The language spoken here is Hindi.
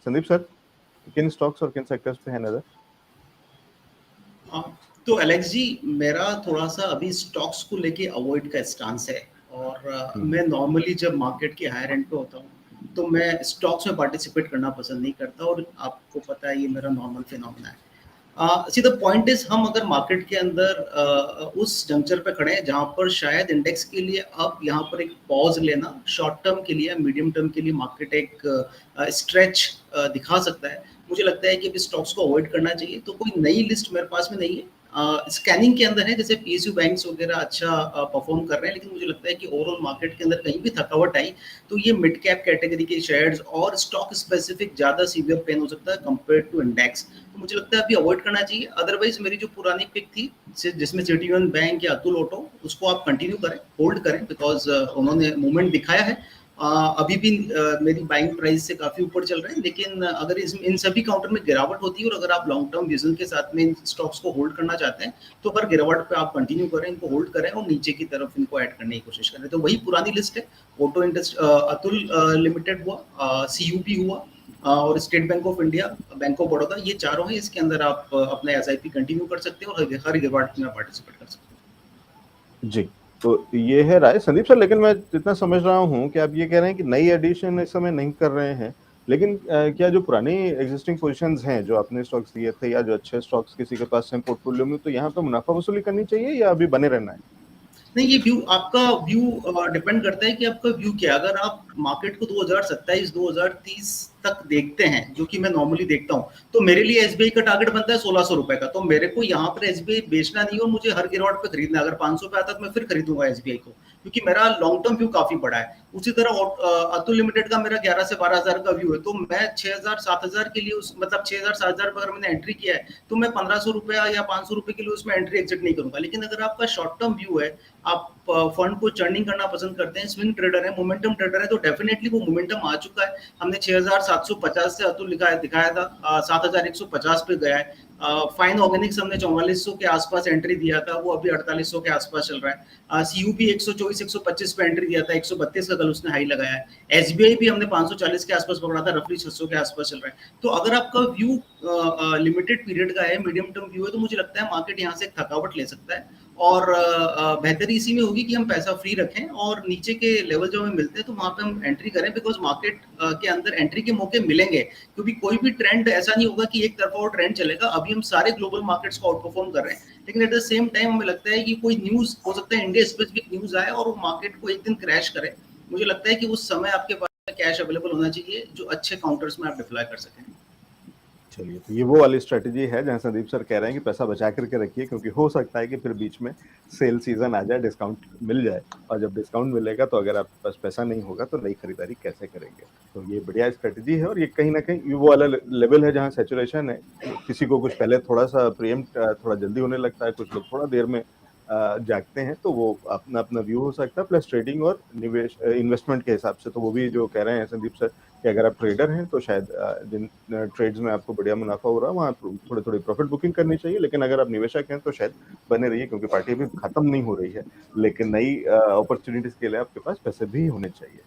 संदीप सर, किन स्टॉक्स और किन सेक्टर्स पे है नज़र? तो एलेक्स जी, मेरा थोड़ा-सा अभी स्टॉक्स को लेके अवॉइड का स्टांस है और मैं नॉर्मली जब मार्केट के हायर एंड पे होता हूँ, तो मैं स्टॉक्स में पार्टिसिपेट करना पसंद नहीं करता और आपको पता है ये मेरा नॉर्मल फिनोमेना है। सी द पॉइंट इज़ हम अगर मार्केट के अंदर उस जंक्चर पे खड़े हैं जहाँ पर शायद इंडेक्स के लिए अब यहाँ पर एक पॉज़ लेना शॉर्ट टर्म के लिए, मीडियम टर्म के लिए मार्केट एक स्ट्रेच दिखा सकता है। मुझे लगता है कि अभी स्टॉक्स को अवॉइड करना चाहिए, तो कोई नई लिस्ट मेरे पास में नहीं है। स्कैनिंग के अंदर है, जैसे पीएसयू बैंक्स वगैरह अच्छा परफॉर्म कर रहे हैं, लेकिन मुझे लगता है कि ओवरऑल मार्केट के अंदर कहीं भी थकावट आई तो ये मिड कैप कैटेगरी के शेयर्स और स्टॉक स्पेसिफिक ज़्यादा सीवियर पेन हो सकता है कंपेयर टू इंडेक्स। तो मुझे लगता है अभी अवॉइड करना चाहिए। अदरवाइज मेरी जो पुरानी पिक थी जिसमें सिटी यूनियन बैंक या अतुल ऑटो, उसको आप कंटिन्यू करें, होल्ड करें, बिकॉज उन्होंने मूवमेंट दिखाया है। अभी भी मेरी बाइंग प्राइस से काफ़ी ऊपर चल रहे हैं, लेकिन अगर इन सभी काउंटर में गिरावट होती है और अगर आप लॉन्ग टर्म विजन के साथ में इन स्टॉक्स को होल्ड करना चाहते हैं, तो अगर गिरावट पे आप कंटिन्यू करें, इनको होल्ड करें और नीचे की तरफ इनको ऐड करने की कोशिश करें। तो वही पुरानी लिस्ट है। ऑटो इंडस्ट्री, अतुल लिमिटेड हुआ, सीयूपी हुआ, और state bank of India, bank of Baroda, ये चारों हैं। इसके अंदर आप अपना एसआईपी कंटिन्यू कर सकते हो और हर गिरावट में पार्टिसिपेट कर सकते हो। जी, तो ये है राय संदीप सर, लेकिन मैं जितना समझ रहा हूँ कि आप ये कह रहे हैं कि नई एडिशन इस समय नहीं कर रहे हैं, लेकिन क्या जो पुरानी एग्जिस्टिंग पोजीशंस हैं, जो आपने स्टॉक्स लिए थे या जो अच्छे स्टॉक्स किसी के पास हैं पोर्टफोलियो में, तो यहाँ पे मुनाफा वसूली करनी चाहिए या अभी बने रहना है? नहीं, ये व्यू, आपका व्यू डिपेंड करता है कि आपका व्यू क्या है। अगर आप मार्केट को 2027 2030 तक देखते हैं, जो कि मैं नॉर्मली देखता हूँ, तो मेरे लिए एसबीआई का टारगेट बनता है 1600 रुपए का। तो मेरे को यहाँ पर एसबीआई बेचना नहीं और मुझे हर गिरावट पे खरीदना है। अगर 500 पे आता है तो मैं फिर खरीदूंगा एसबीआई को, क्योंकि मेरा लॉन्ग टर्म व्यू काफी बड़ा है। उसी तरह अतुल लिमिटेड का मेरा 11 से 12,000 का व्यू है, तो मैं 6,000 7,000 के लिए उस मतलब 6,000 7,000 पर अगर मैंने एंट्री किया है, तो मैं 1500 रुपया या 500 रुपए के लिए उसमें एंट्री एग्जिट नहीं करूंगा। लेकिन अगर आपका शॉर्ट टर्म व्यू है, आप फंड को चर्निंग करना पसंद करते हैं, स्विंग ट्रेडर है, मोमेंटम ट्रेडर है, तो डेफिनेटली वो मोमेंटम आ चुका है। हमने 6,750 से अतुल दिखाया था, 7,150 पे गया है। फाइन ऑर्गेनिक्स हमने 4400 के आसपास एंट्री दिया था, वो अभी 4800 के आसपास चल रहा है। सीयूपी 124 125 पे एंट्री दिया था, 132 का कल उसने हाई लगाया है। एसबीआई भी हमने 540 के आसपास पकड़ा था, रफली 600 के आसपास चल रहा है। तो अगर आपका व्यू लिमिटेड पीरियड का है, मीडियम टर्म व्यू है, तो मुझे लगता है मार्केट यहाँ से एक थकावट ले सकता है। और बेहतरी इसी में होगी कि हम पैसा फ्री रखें और नीचे के लेवल जो हमें मिलते हैं तो वहां पे हम एंट्री करें, बिकॉज मार्केट के अंदर एंट्री के मौके मिलेंगे, क्योंकि कोई भी ट्रेंड ऐसा नहीं होगा कि एक तरफा वो ट्रेंड चलेगा। अभी हम सारे ग्लोबल मार्केट्स को आउट परफॉर्म कर रहे हैं, लेकिन एट द सेम टाइम हमें लगता है कि कोई न्यूज हो सकता है, इंडिया स्पेसिफिक न्यूज आए और वो मार्केट को एक दिन क्रैश करे। मुझे लगता है कि उस समय आपके पास कैश अवेलेबल होना चाहिए जो अच्छे काउंटर्स में आप डिप्लॉय कर सकें। चलिए, तो ये वो वाली स्ट्रेटेजी है जहाँ संदीप सर कह रहे हैं कि पैसा बचा करके रखिए, क्योंकि हो सकता है कि फिर बीच में सेल सीजन आ जाए, डिस्काउंट मिल जाए, और जब डिस्काउंट मिलेगा तो अगर आपके पास पैसा नहीं होगा तो नई खरीदारी कैसे करेंगे। तो ये बढ़िया स्ट्रेटेजी है, और ये कहीं ना कहीं वो वाला लेवल है जहाँ सैचुरेशन है। किसी को कुछ पहले थोड़ा सा प्रीएम्प्ट थोड़ा जल्दी होने लगता है, कुछ लोग थोड़ा देर में जागते हैं, तो वो अपना अपना व्यू हो सकता है, प्लस ट्रेडिंग और निवेश इन्वेस्टमेंट के हिसाब से। तो वो भी जो कह रहे हैं संदीप सर कि अगर आप ट्रेडर हैं तो शायद जिन ट्रेड्स में आपको बढ़िया मुनाफा हो रहा है वहाँ थोड़ी थोड़ी प्रॉफिट बुकिंग करनी चाहिए, लेकिन अगर आप निवेशक हैं तो शायद बने रहिए, क्योंकि पार्टी अभी खत्म नहीं हो रही है, लेकिन नई अपॉर्चुनिटीज के लिए आपके पास पैसे भी होने चाहिए।